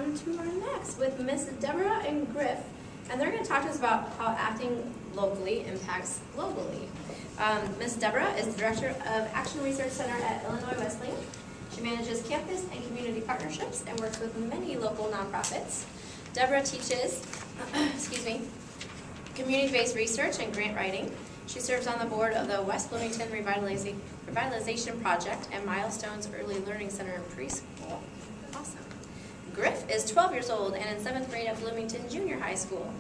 on to our next with Miss Deborah and Grif. And they're going to talk to us about how acting locally impacts globally. Ms. Deborah is the Director of Action Research Center at Illinois Wesleyan. She manages campus and community partnerships and works with many local nonprofits. Deborah teaches community-based research and grant writing. She serves on the board of the West Bloomington Revitalization Project and Milestones Early Learning Center in preschool. Awesome. Grif is 12 years old and in 7th grade at Bloomington Junior High School.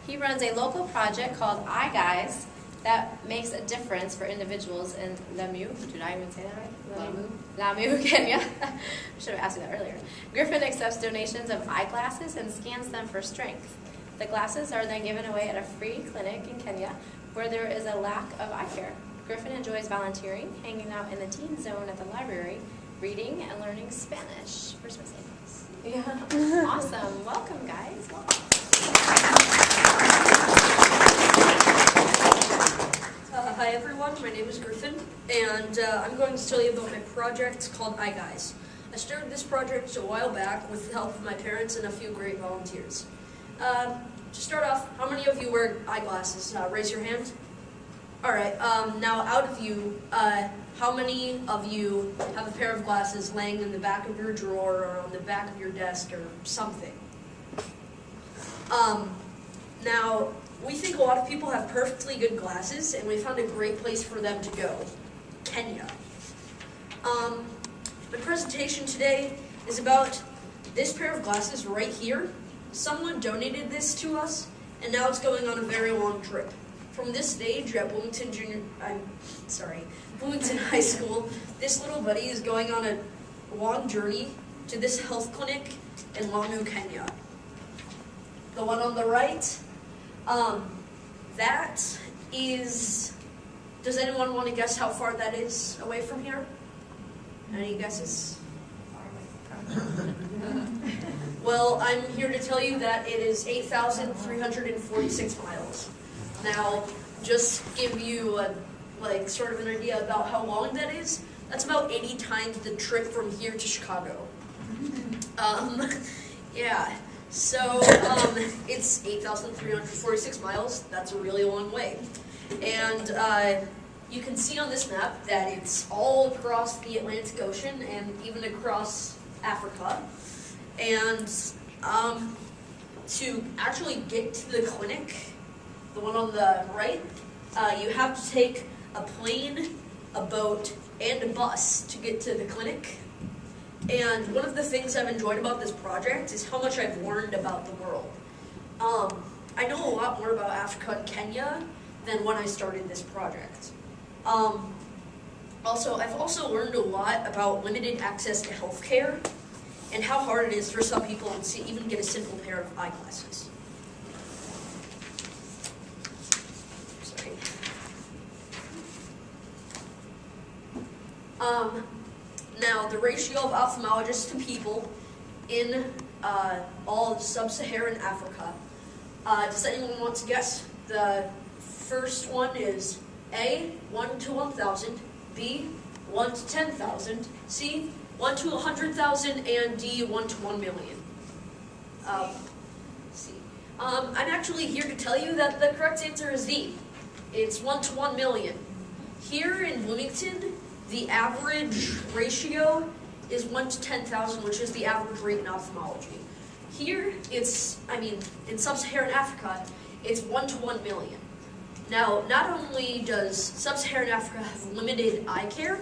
He runs a local project called iGuys that makes a difference for individuals in Lamu. Did I even say that right? Lamu, Kenya. I should have asked you that earlier. Griffin accepts donations of eyeglasses and scans them for strength. The glasses are then given away at a free clinic in Kenya where there is a lack of eye care. Griffin enjoys volunteering, hanging out in the teen zone at the library, reading and learning Spanish. Where's my savings? Yeah. Awesome. Welcome, guys. Welcome. Hi everyone, my name is Griffin, and I'm going to tell you about my project called iGuys. I started this project a while back with the help of my parents and a few great volunteers. To start off, how many of you wear eyeglasses? Raise your hand. Alright, now out of you, how many of you have a pair of glasses laying in the back of your drawer or on the back of your desk or something? Now, we think a lot of people have perfectly good glasses, and we found a great place for them to go, Kenya. My presentation today is about this pair of glasses right here. Someone donated this to us, and now it's going on a very long trip. From this stage at Bloomington High School, this little buddy is going on a long journey to this health clinic in Lamu, Kenya. The one on the right, that is, does anyone want to guess how far that is away from here? Any guesses? Well, I'm here to tell you that it is 8,346 miles. Now, just give you sort of an idea about how long that is. That's about 80 times the trip from here to Chicago. Yeah. So, it's 8,346 miles. That's a really long way. And you can see on this map that it's all across the Atlantic Ocean and even across Africa. And to actually get to the clinic, the one on the right, you have to take a plane, a boat, and a bus to get to the clinic. And one of the things I've enjoyed about this project is how much I've learned about the world. I know a lot more about Africa and Kenya than when I started this project. I've also learned a lot about limited access to healthcare and how hard it is for some people to even get a simple pair of eyeglasses. Sorry. Now, the ratio of ophthalmologists to people in all of sub-Saharan Africa. Does anyone want to guess? The first one is A, 1 to 1,000, B, 1 to 10,000, C, 1 to 100,000, and D, 1 to 1 million. C. I'm actually here to tell you that the correct answer is D. It's 1 to 1 million. Here in Bloomington, the average ratio is 1 to 10,000, which is the average rate in ophthalmology. Here, in sub-Saharan Africa, it's 1 to 1 million. Now, not only does sub-Saharan Africa have limited eye care,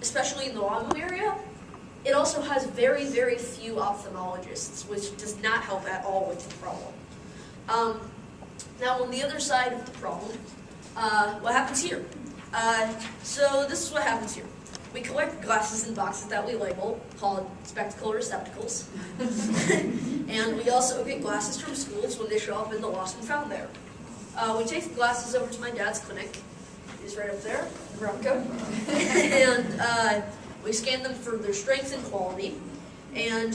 especially in the Lamu area, it also has very, very few ophthalmologists, which does not help at all with the problem. Now, on the other side of the problem, what happens here? So this is what happens here. We collect glasses in boxes that we label, called spectacle receptacles. And we also get glasses from schools when they show up in the lost and found there. We take the glasses over to my dad's clinic. He's right up there, Bronco. And we scan them for their strength and quality. And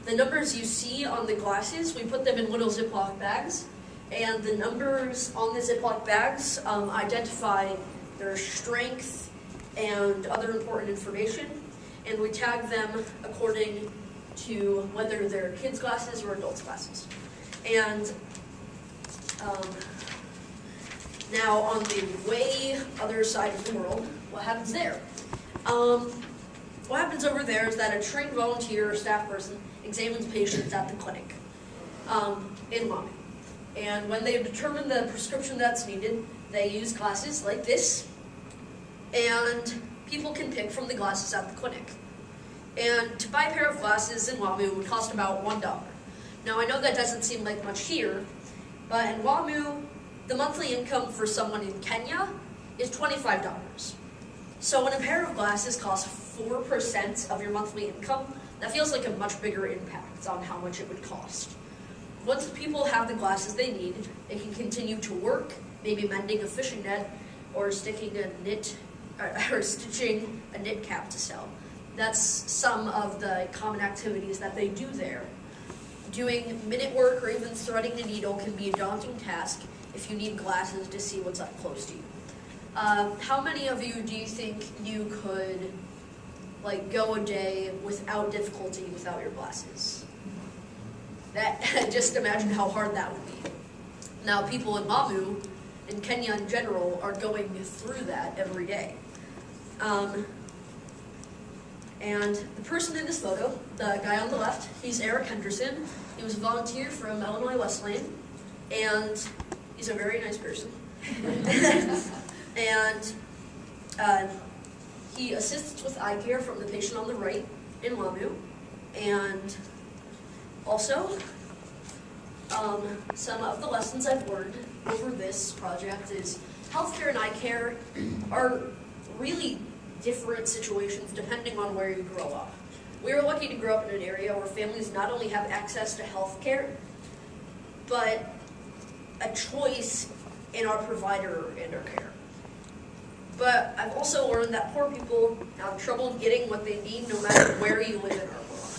the numbers you see on the glasses, we put them in little Ziploc bags. And the numbers on the Ziploc bags identify their strength and other important information. and we tag them according to whether they're kids' glasses or adults' glasses. And now on the way other side of the world, what happens there? What happens over there is that a trained volunteer or staff person examines patients at the clinic in Mami. And when they determine the prescription that's needed, they use glasses like this, and people can pick from the glasses at the clinic. And to buy a pair of glasses in WAMU would cost about $1. Now I know that doesn't seem like much here, but in WAMU, the monthly income for someone in Kenya is $25. So when a pair of glasses costs 4% of your monthly income, that feels like a much bigger impact on how much it would cost. Once people have the glasses they need, they can continue to work, maybe mending a fishing net or stitching a knit cap to sell. That's some of the common activities that they do there. Doing minute work or even threading a needle can be a daunting task if you need glasses to see what's up close to you. How many of you do you think you could go a day without difficulty without your glasses? Just imagine how hard that would be. Now people in Mamu, in Kenya in general, are going through that every day. And the person in this photo, the guy on the left, he's Eric Henderson. He was a volunteer from Illinois Wesleyan, and he's a very nice person. And he assists with eye care from the patient on the right in Mamu. And also, some of the lessons I've learned over this project is healthcare and eye care are really different situations depending on where you grow up. We are lucky to grow up in an area where families not only have access to healthcare, but a choice in our provider and our care. But I've also learned that poor people have trouble getting what they need no matter where you live in our world.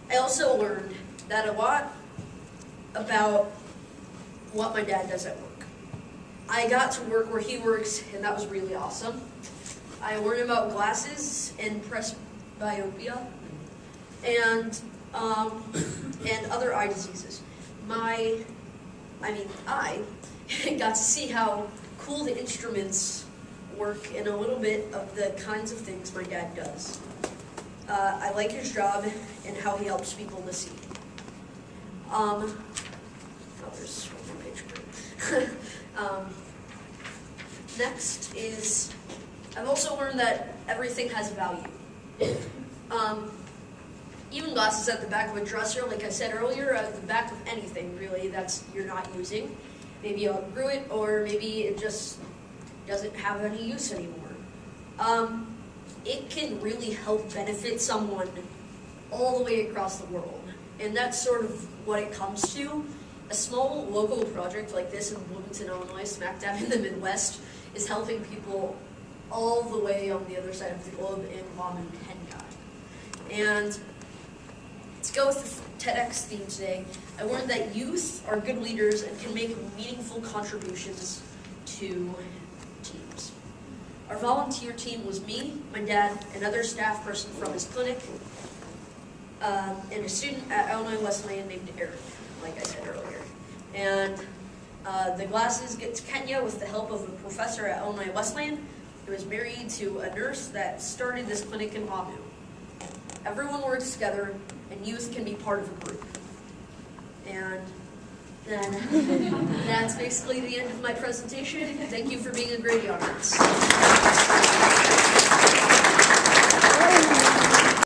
I also learned that a lot about what my dad does at work. I got to work where he works, and that was really awesome. I learned about glasses and presbyopia and other eye diseases. I got to see how cool the instruments work and a little bit of the kinds of things my dad does. I like his job and how he helps people to see. There's one more page. Next is, I've also learned that everything has value. Even glasses at the back of a dresser, like I said earlier, at the back of anything really that's you're not using. Maybe you outgrew it, or maybe it just doesn't have any use anymore. It can really help benefit someone all the way across the world. And that's sort of what it comes to. A small local project like this in Bloomington, Illinois, smack dab in the Midwest, is helping people all the way on the other side of the globe in Mamu, Kenya. And let's go with the TEDx theme today. I learned that youth are good leaders and can make meaningful contributions to teams. Our volunteer team was me, my dad, another staff person from his clinic, and a student at Illinois Wesleyan named Eric, like I said earlier. And the glasses get to Kenya with the help of a professor at Illinois Wesleyan who was married to a nurse that started this clinic in Mamu. Everyone works together, and youth can be part of a group. And then that's basically the end of my presentation. Thank you for being a great audience.